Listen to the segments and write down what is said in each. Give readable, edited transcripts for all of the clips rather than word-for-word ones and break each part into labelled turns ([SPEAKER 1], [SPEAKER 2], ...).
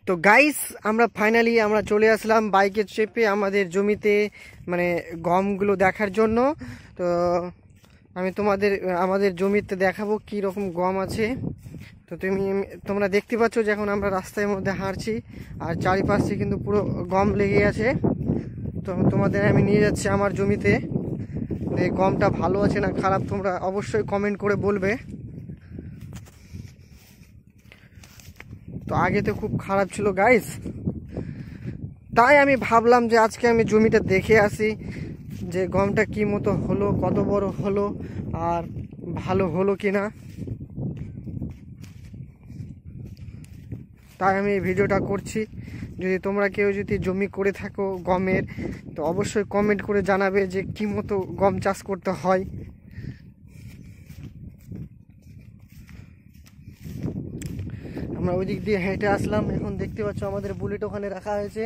[SPEAKER 1] তো গাইস আমরা ফাইনালি আমরা চলে আসলাম বাইকে চেপে আমাদের জমিতে, মানে গমগুলো দেখার জন্য। তো আমি আমাদের জমিতে দেখাবো কি রকম গম আছে। তো তোমরা দেখতে পাচ্ছ যে এখন আমরা রাস্তার মধ্যে হাঁটছি, আর চারিপাশে কিন্তু পুরো গম লেগে আছে। তো তোমাদের আমি নিয়ে যাচ্ছি আমার জমিতে। এই গমটা ভালো আছে না খারাপ তোমরা অবশ্যই কমেন্ট করে বলবে। তো আগে তো খুব খারাপ ছিল গাইস, তাই আমি ভাবলাম যে আজকে আমি জমিটা দেখে আসি যে গমটা কি মতো হলো, কত বড় হলো, আর ভালো হলো কিনা। তাই আমি এই ভিডিওটা করছি। যদি তোমরা কেউ যদি জমি করে থাকো গমের, তো অবশ্যই কমেন্ট করে জানাবে যে কি মতো গম চাষ করতে হয়। আমরা ওই দিক দিয়ে হেঁটে আসলাম, এখন দেখতে পাচ্ছ আমাদের বুলেট ওখানে রাখা হয়েছে।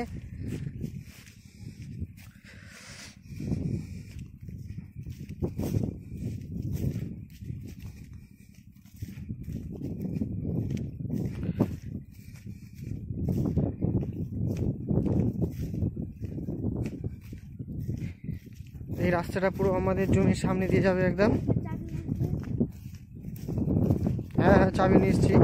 [SPEAKER 1] এই রাস্তাটা পুরো আমাদের জমির সামনে দিয়ে যাবে একদম। হ্যাঁ হ্যাঁ, চাবি নিয়ে এসছি।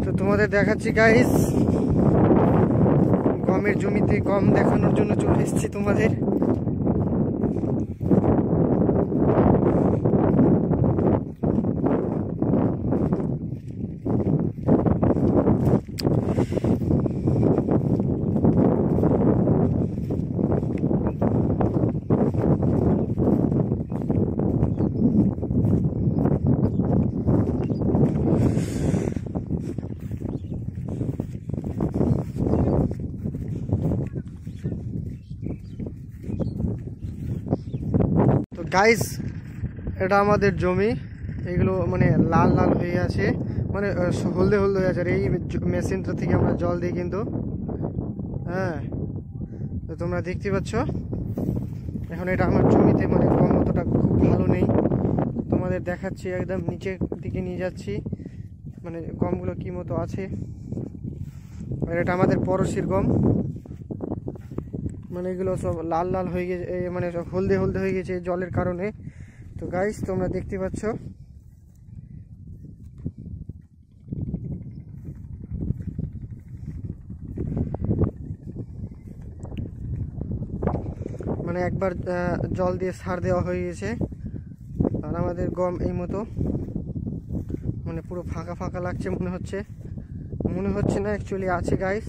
[SPEAKER 1] তো তোমাদের দেখাচ্ছি গাইস, গমের জমিতে গম দেখানোর জন্য চলে এসেছি তোমাদের। তো গাইস এটা আমাদের জমি, এগুলো মানে লাল লাল হয়ে আছে, মানে হলদে হলদে হয়ে আছে। আর এই মেশিনটা থেকে আমরা জল দিই কিন্তু। হ্যাঁ, তো তোমরা দেখতে পাচ্ছ এখন এটা আমার জমিতে, মানে গম অতটা খুব ভালো নেই। তোমাদের দেখাচ্ছি, একদম নিচের দিকে নিয়ে যাচ্ছি, মানে গমগুলো কি মতো আছে। আর এটা আমাদের পড়শির গম, মানে এগুলো সব লাল লাল হয়ে গেছে, মানে সব হলদে হলদে হয়ে গেছে জলের কারণে। তো গাইস তোমরা দেখতে পাচ্ছ মানে একবার জল দিয়ে সার দেওয়া হয়ে গেছে। আর আমাদের গম এই মতো, মানে পুরো ফাঁকা ফাঁকা লাগছে মনে হচ্ছে না, অ্যাকচুয়ালি আছে গাইস।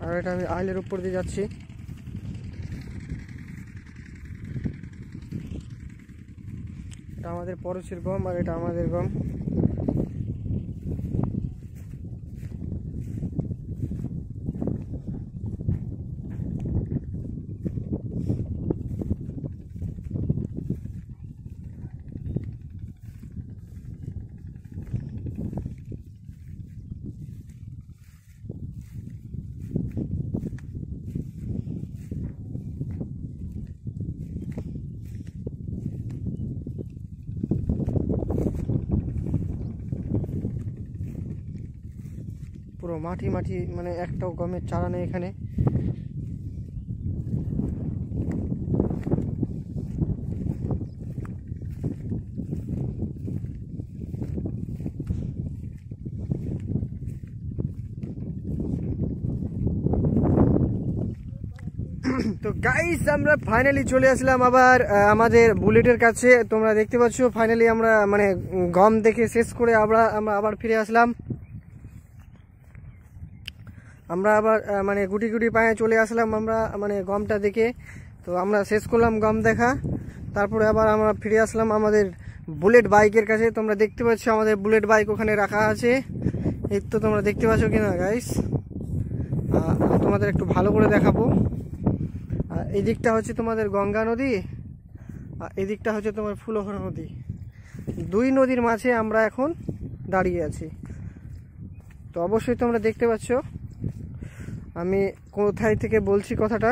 [SPEAKER 1] আর এটা আমি আইলের উপর দিয়ে যাচ্ছি। এটা আমাদের পড়শির গম, আর এটা আমাদের গম। পুরো মাটি মাটি, মানে একটাও গমের চারা নেই এখানে। তো গাইস আমরা ফাইনালি চলে আসলাম আবার আমাদের বুলেটের কাছে। তোমরা দেখতে পাচ্ছ ফাইনালি আমরা মানে গম দেখে শেষ করে আমরা আবার ফিরে আসলাম। আমরা আবার মানে গুটি গুটি পায়ে চলে আসলাম আমরা মানে গমটা দেখে। তো আমরা শেষ করলাম গম দেখা, তারপরে আবার আমরা ফিরে আসলাম আমাদের বুলেট বাইকের কাছে। তোমরা দেখতে পাচ্ছ আমাদের বুলেট বাইক ওখানে রাখা আছে। এই তো তোমরা দেখতে পাচ্ছ কিনা গাইস, তোমাদের একটু ভালো করে দেখাবো। এই দিকটা হচ্ছে তোমাদের গঙ্গা নদী, আর এই দিকটা হচ্ছে তোমার ফুলহর নদী। দুই নদীর মাঝে আমরা এখন দাঁড়িয়ে আছি। তো অবশ্যই তোমরা দেখতে পাচ্ছ আমি কোথায় থেকে বলছি কথাটা।